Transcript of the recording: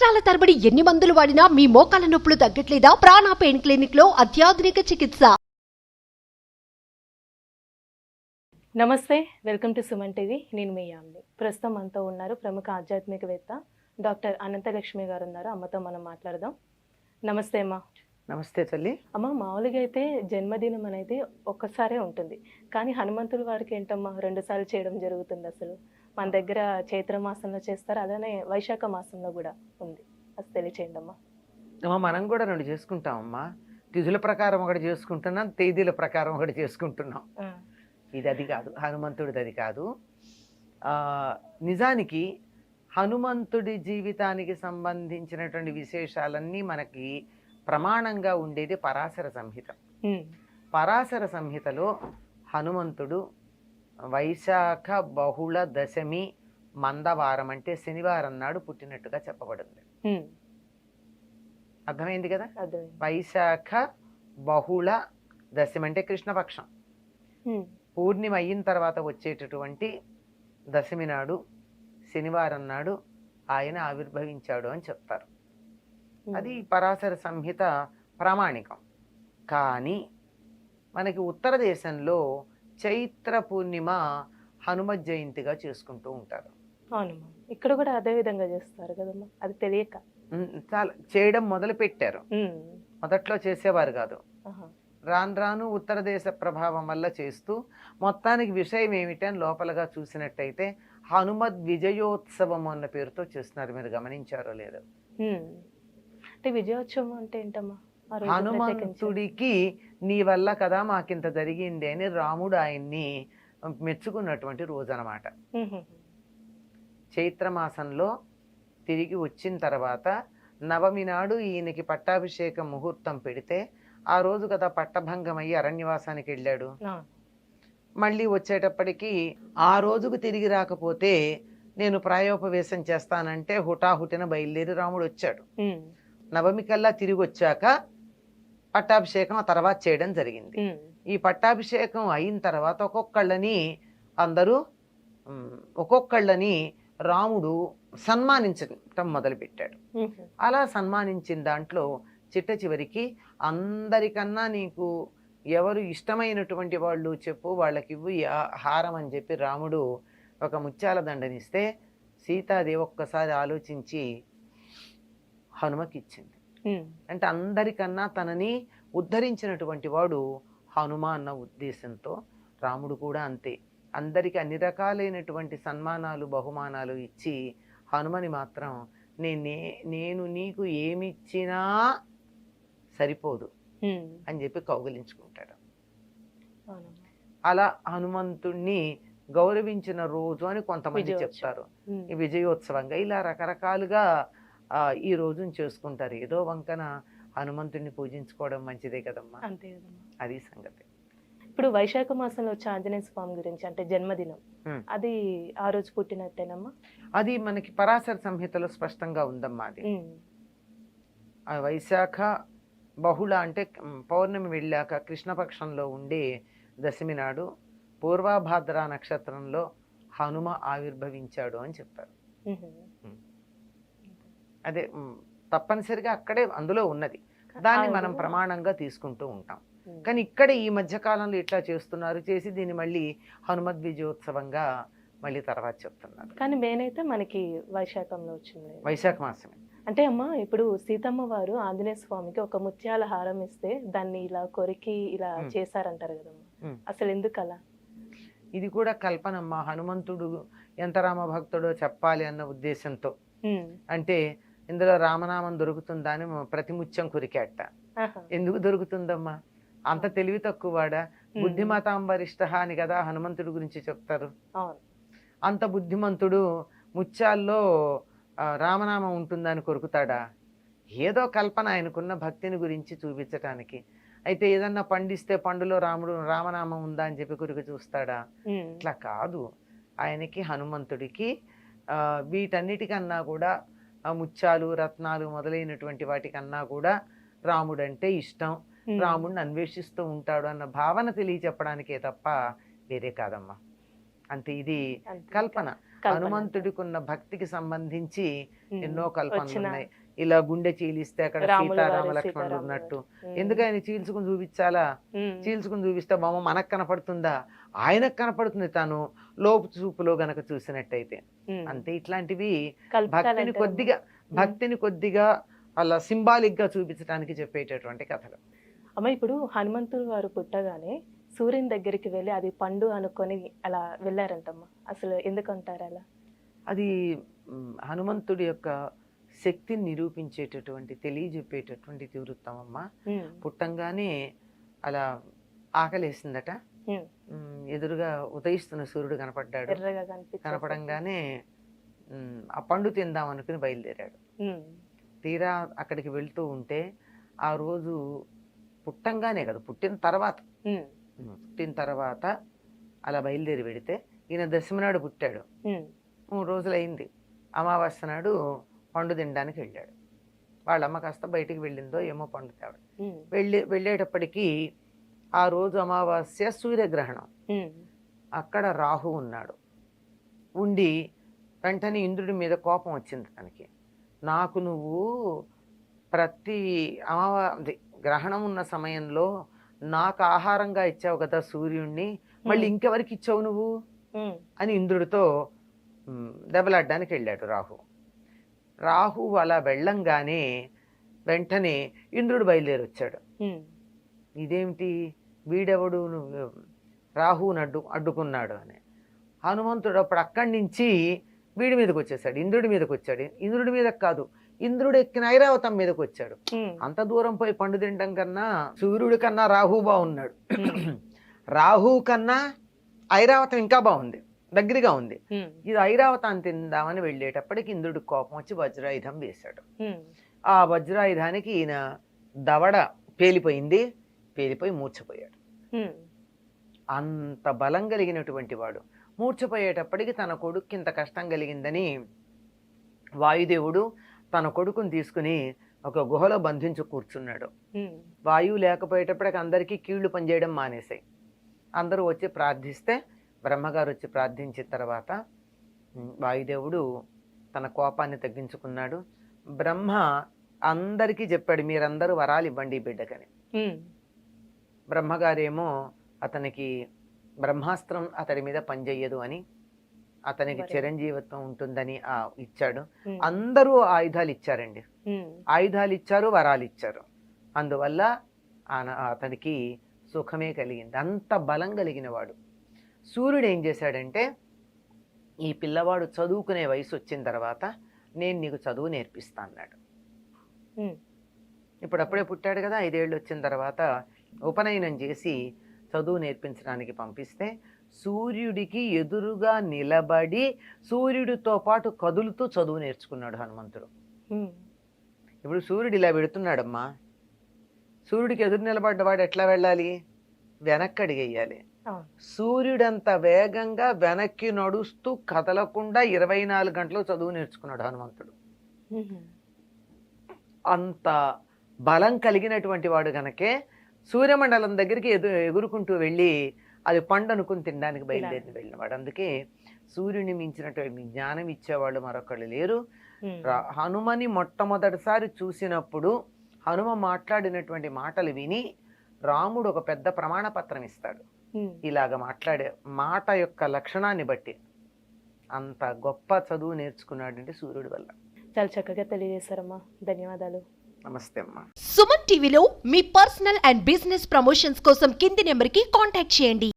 సంవత్సరాల తరబడి ఎన్ని మందులు వాడినా మీ మోకాల నొప్పులు తగ్గట్లేదా? ప్రాణ పెయిన్ క్లినిక్ లో అత్యాధునిక చికిత్స. నమస్తే, వెల్కమ్ టు సుమన్ టీవీ. నేను మీ యామిని. ప్రస్తుతం మనతో ఉన్నారు ప్రముఖ ఆధ్యాత్మికవేత్త డాక్టర్ అనంతలక్ష్మి గారు ఉన్నారు. అమ్మతో మనం మాట్లాడదాం. నమస్తే అమ్మ. నమస్తే తల్లి. అమ్మ, మామూలుగా అయితే జన్మదినం అనేది ఒక్కసారే ఉంటుంది, కానీ హనుమంతుడి వారికి ఏంటమ్మా 2 సార్లు చేయడం జరుగుతుంది. అసలు మన దగ్గర చైత్ర మాసంలో చేస్తారు, అలానే వైశాఖ మాసంలో కూడా ఉంది. అసలు తెలియచేయండి అమ్మా. మనం కూడా 2 చేసుకుంటామమ్మా. తిథుల ప్రకారం ఒకటి చేసుకుంటున్నాం, తేదీల ప్రకారం ఒకటి చేసుకుంటున్నాం. ఇది అది కాదు, హనుమంతుడిది అది కాదు. నిజానికి హనుమంతుడి జీవితానికి సంబంధించినటువంటి విశేషాలన్నీ మనకి ప్రమాణంగా ఉండేది పరాశర సంహిత. పరాశర సంహితలో హనుమంతుడు వైశాఖ బహుళ దశమి మందవారం అంటే శనివారం నాడు పుట్టినట్టుగా చెప్పబడింది. అర్థమైంది కదా? వైశాఖ బహుళ దశమి అంటే కృష్ణపక్షం, పూర్ణిమ అయిన తర్వాత వచ్చేటటువంటి దశమి నాడు శనివారం నాడు ఆయన ఆవిర్భవించాడు అని చెప్తారు. అది పరాశర సంహిత ప్రామాణికం. కానీ మనకి ఉత్తర దేశంలో చైత్ర పూర్ణిమ హనుమత్ జయంతిగా చేసుకుంటూ ఉంటారు. అవునమ్మా, ఇక్కడ కూడా అదే విధంగా చేస్తారు కదమ్మా. అది తెలియక చాలా చేయడం మొదలు పెట్టారు. మొదట్లో చేసేవారు కాదు, రాను రాను ఉత్తర దేశ ప్రభావం వల్ల చేస్తూ మొత్తానికి విషయం ఏమిటని లోపలగా చూసినట్టయితే హనుమద్ విజయోత్సవం అన్న పేరుతో చేస్తున్నారు. మీరు గమనించారో లేదో? అంటే విజయోత్సవం అంటే ఏంటమ్మా? హనుమంతుడికి నీ వల్ల కదా మాకింత జరిగింది అని రాముడు ఆయన్ని మెచ్చుకున్నటువంటి రోజు అన్నమాట. చైత్రమాసంలో తిరిగి వచ్చిన తర్వాత నవమి నాడు ఈయనకి పట్టాభిషేకం ముహూర్తం పెడితే ఆ రోజు కదా పట్టభంగం అయ్యి అరణ్యవాసానికి వెళ్ళాడు. మళ్ళీ వచ్చేటప్పటికి ఆ రోజుకు తిరిగి రాకపోతే నేను ప్రాయోపవేశం చేస్తానంటే హుటాహుటిన బయలుదేరి రాముడు వచ్చాడు. నవమి కల్లా తిరిగి వచ్చాక పట్టాభిషేకం ఆ తర్వాత చేయడం జరిగింది. ఈ పట్టాభిషేకం అయిన తర్వాత ఒక్కొక్కళ్ళని రాముడు సన్మానించటం మొదలుపెట్టాడు. అలా సన్మానించిన దాంట్లో చిట్ట చివరికి అందరికన్నా నీకు ఎవరు ఇష్టమైనటువంటి వాళ్ళు చెప్పు, వాళ్ళకి ఇవ్వు హారం అని చెప్పి రాముడు ఒక ముత్యాల దండనిస్తే సీతాదేవి ఒక్కసారి ఆలోచించి హనుమకి ఇచ్చింది. అంటే అందరికన్నా తనని ఉద్ధరించినటువంటి వాడు హనుమ అన్న ఉద్దేశంతో రాముడు కూడా అంతే అందరికి అన్ని రకాలైనటువంటి సన్మానాలు బహుమానాలు ఇచ్చి హనుమని మాత్రం నేను నీకు ఏమిచ్చినా సరిపోదు అని చెప్పి కౌగిలించుకుంటాడు. అలా హనుమంతుణ్ణి గౌరవించిన రోజు అని కొంతమంది చెప్తారు. ఈ విజయోత్సవంగా ఇలా రకరకాలుగా ఈ రోజును చేసుకుంటారు. ఏదో వంకన హనుమంతుడిని పూజించుకోవడం మంచిదే కదమ్మా. అంతే కదమ్మా, అది సంగతి. ఇప్పుడు వైశాఖ మాసంలో వచ్చే ఆంజనేయ స్వామి గురించి అంటే జన్మదినం, అది ఆ రోజు పుట్టినట్టేనమ్మా? అది మనకి పరాశర సంహితలో స్పష్టంగా ఉందమ్మా. అది వైశాఖ బహుళ అంటే పౌర్ణమి వెళ్ళాక కృష్ణపక్షంలో ఉండే దశమి నాడు పూర్వభాద్ర నక్షత్రంలో హనుమ ఆవిర్భవించాడు అని చెప్పారు. అదే తప్పనిసరిగా అక్కడే అందులో ఉన్నది, దాన్ని మనం ప్రమాణంగా తీసుకుంటూ ఉంటాం. కానీ ఇక్కడ ఈ మధ్య కాలంలో ఇట్లా చేస్తున్నారు, చేసి దీన్ని మళ్ళీ హనుమద్ విజయోత్సవంగా మళ్ళీ తర్వాత చెప్తున్నారు. కానీ మెయిన్ అయితే మనకి వైశాఖంలో వచ్చింది, వైశాఖ మాసమే. అంటే అమ్మ, ఇప్పుడు సీతమ్మ వారు ఆంజనేయ స్వామికి ఒక ముత్యాల హారం ఇస్తే దాన్ని ఇలా కొరికి ఇలా చేశారంటారు కదమ్మా, అసలు ఎందుకు అలా? ఇది కూడా కల్పనమ్మా. హనుమంతుడు ఎంత రామభక్తుడో చెప్పాలి అన్న ఉద్దేశంతో. అంటే ఇందులో రామనామం దొరుకుతుందా అని ప్రతి ముత్యం కురికేట. ఎందుకు దొరుకుతుందమ్మా? అంత తెలివి తక్కువవాడా? బుద్ధిమతాం వరిష్ఠ అని కదా హనుమంతుడి గురించి చెప్తారు. అంత బుద్ధిమంతుడు ముత్యాల్లో రామనామం ఉంటుందని కొరుకుతాడా? ఏదో కల్పన, ఆయనకున్న భక్తిని గురించి చూపించటానికి. అయితే ఏదన్నా పండిస్తే పండులో రామనామం ఉందా అని చెప్పి కొరికి చూస్తాడా? ఇట్లా కాదు. ఆయనకి హనుమంతుడికి వీటన్నిటికన్నా కూడా ముత్యాలు రత్నాలు మొదలైనటువంటి వాటికన్నా కూడా రాముడంటే ఇష్టం, రాముడిని అన్వేషిస్తూ ఉంటాడు అన్న భావన తెలియచెప్పడానికే తప్ప వేరే కాదమ్మా. అంతే, ఇది కల్పన. కల్పన. హనుమంతుడికి ఉన్న భక్తికి సంబంధించి ఉమ్. ఎన్నో కల్పనలు వచ్చిన ఉన్నాయి. ఇలా గుండె చీలిస్తే అక్కడ రాముల సీతారామ వారు, లక్ష్మణుడు సీతారాముల ఉన్నట్టు. వారు. ఎందుకు ఆయన చీల్చుకుని చూపించాలా? చీల్చుకుని చూపిస్తే బొమ్మ మనకు కనపడుతుందా? ఆయనకు కనపడుతుంది తాను లోపు చూపులో గనక చూసినట్టయితే. అంతే ఇట్లాంటివి భక్తిని కొద్దిగా అలా సింబాలిక్ గా చూపించడానికి చెప్పేటటువంటి కథలు. అమ్మ ఇప్పుడు హనుమంతుడు వారు పుట్టగానే సూర్యుని దగ్గరికి వెళ్ళి అది పండు అనుకొని అలా వెళ్ళారంటమ్మా. అసలు ఎందుకంటారు అలా? అది హనుమంతుడి యొక్క శక్తిని నిరూపించేటటువంటి తెలియజెప్పేటటువంటి తీవృత్తం అమ్మ. పుట్టంగానే అలా ఆకలేసిందట. ఎదురుగా ఉదయిస్తున్న సూర్యుడు కనపడ్డాడు. కనపడంగానే ఆ పండు తిందాం అనుకుని బయలుదేరాడు. తీరా అక్కడికి వెళ్తూ ఉంటే ఆ రోజు పుట్టంగానే కదా, పుట్టిన తర్వాత అలా బయలుదేరి వెడితే ఈయన దశమి నాడు పుట్టాడు. 3 రోజులైంది. అమావాస్య నాడు పండు తినడానికి వెళ్ళాడు. వాళ్ళమ్మ కాస్త బయటికి వెళ్ళిందో ఏమో పండు తేవడం. వెళ్ళేటప్పటికీ ఆ రోజు అమావాస్య సూర్యగ్రహణం. అక్కడ రాహు ఉన్నాడు. ఉండి వెంటనే ఇంద్రుడి మీద కోపం వచ్చింది తనకి. నాకు నువ్వు ప్రతి గ్రహణం ఉన్న సమయంలో నాకు ఆహారంగా ఇచ్చావు కదా సూర్యుడిని, మళ్ళీ ఇంకెవరికి ఇచ్చావు నువ్వు అని ఇంద్రుడితో దెబ్బలాడ్డానికి వెళ్ళాడు రాహు అలా వెళ్ళంగానే వెంటనే ఇంద్రుడు బయలుదేరి వచ్చాడు. ఇదేమిటి వీడెవడు నువ్వు రాహుని అడ్డుకున్నాడు అని. హనుమంతుడు అప్పుడు అక్కడి నుంచి వీడి మీదకి వచ్చేసాడు, ఇంద్రుడి మీదకి వచ్చాడు. ఇంద్రుడి మీద కాదు, ఇంద్రుడు ఎక్కిన ఐరావతం మీదకి వచ్చాడు. అంత దూరం పోయి పండు తినడం కన్నా సూర్యుడి కన్నా రాహు బాగున్నాడు. రాహు కన్నా ఐరావతం ఇంకా బాగుంది, దగ్గరగా ఉంది. ఇది ఐరావతాన్ని తిందామని వెళ్ళేటప్పటికి ఇంద్రుడికి కోపం వచ్చి వజ్రాయుధం వేశాడు. ఆ వజ్రాయుధానికి ఈయన దవడ పేలిపోయి మూర్ఛపోయాడు. అంత బలం కలిగినటువంటి వాడు మూర్ఛపోయేటప్పటికి తన కొడుక్కి ఇంత కష్టం కలిగిందని వాయుదేవుడు తన కొడుకుని తీసుకుని ఒక గుహలో బంధించి కూర్చున్నాడు. వాయువు లేకపోయేటప్పటికి అందరికీ కీళ్లు పనిచేయడం మానేసాయి. అందరూ వచ్చి ప్రార్థిస్తే బ్రహ్మగారు వచ్చి ప్రార్థించిన తర్వాత వాయుదేవుడు తన కోపాన్ని తగ్గించుకున్నాడు. బ్రహ్మ అందరికీ చెప్పాడు, మీరందరూ వరాలు ఇవ్వండి ఈ బిడ్డకని. బ్రహ్మగారేమో అతనికి బ్రహ్మాస్త్రం అతడి మీద పనిచేయదు అని, అతనికి చిరంజీవిత్వం ఉంటుందని ఇచ్చాడు. అందరూ ఆయుధాలు ఇచ్చారండి, ఆయుధాలు ఇచ్చారు, వరాలు ఇచ్చారు. అందువల్ల అతనికి సుఖమే కలిగింది. అంత బలం కలిగిన వాడు. సూర్యుడు ఏం చేశాడంటే, ఈ పిల్లవాడు చదువుకునే వయసు వచ్చిన తర్వాత నేను నీకు చదువు నేర్పిస్తా అన్నాడు. ఇప్పుడప్పుడే పుట్టాడు కదా, 5 ఏళ్ళు వచ్చిన తర్వాత ఉపనయనం చేసి చదువు నేర్పించడానికి పంపిస్తే సూర్యుడికి ఎదురుగా నిలబడి సూర్యుడితో పాటు కదులుతూ చదువు నేర్చుకున్నాడు హనుమంతుడు. ఇప్పుడు సూర్యుడు ఇలా పెడుతున్నాడమ్మా, సూర్యుడికి ఎదురు నిలబడ్డవాడు ఎట్లా వెళ్ళాలి? వెనక్కి అడిగేయాలి. సూర్యుడంత వేగంగా వెనక్కి నడుస్తూ కదలకుండా 24 గంటలు చదువు నేర్చుకున్నాడు హనుమంతుడు. అంత బలం కలిగినటువంటి వాడు గనకే సూర్యమండలం దగ్గరికి ఎగురుకుంటూ వెళ్ళి అది పండు అనుకుని తినడానికి బయలుదేరి వెళ్ళినవాడు. అందుకే సూర్యుని మించినటువంటి జ్ఞానం ఇచ్చేవాళ్ళు మరొకళ్ళు లేరు. హనుమని మొట్టమొదటిసారి చూసినప్పుడు హనుమ మాట్లాడినటువంటి మాటలు విని రాముడు ఒక పెద్ద ప్రమాణ పత్రం ఇస్తాడు. ఇలాగ మాట్లాడే మాట యొక్క లక్షణాన్ని బట్టి అంత గొప్ప చదువు నేర్చుకున్నాడంటే సూర్యుడి వల్ల. చాలా చక్కగా తెలియజేశారమ్మా, ధన్యవాదాలు. నమస్తే అమ్మా. సుమన్ టీవీలో మీ పర్సనల్ అండ్ బిజినెస్ ప్రమోషన్స్ కోసం కింది నెంబర్కి కాంటాక్ట్ చేయండి.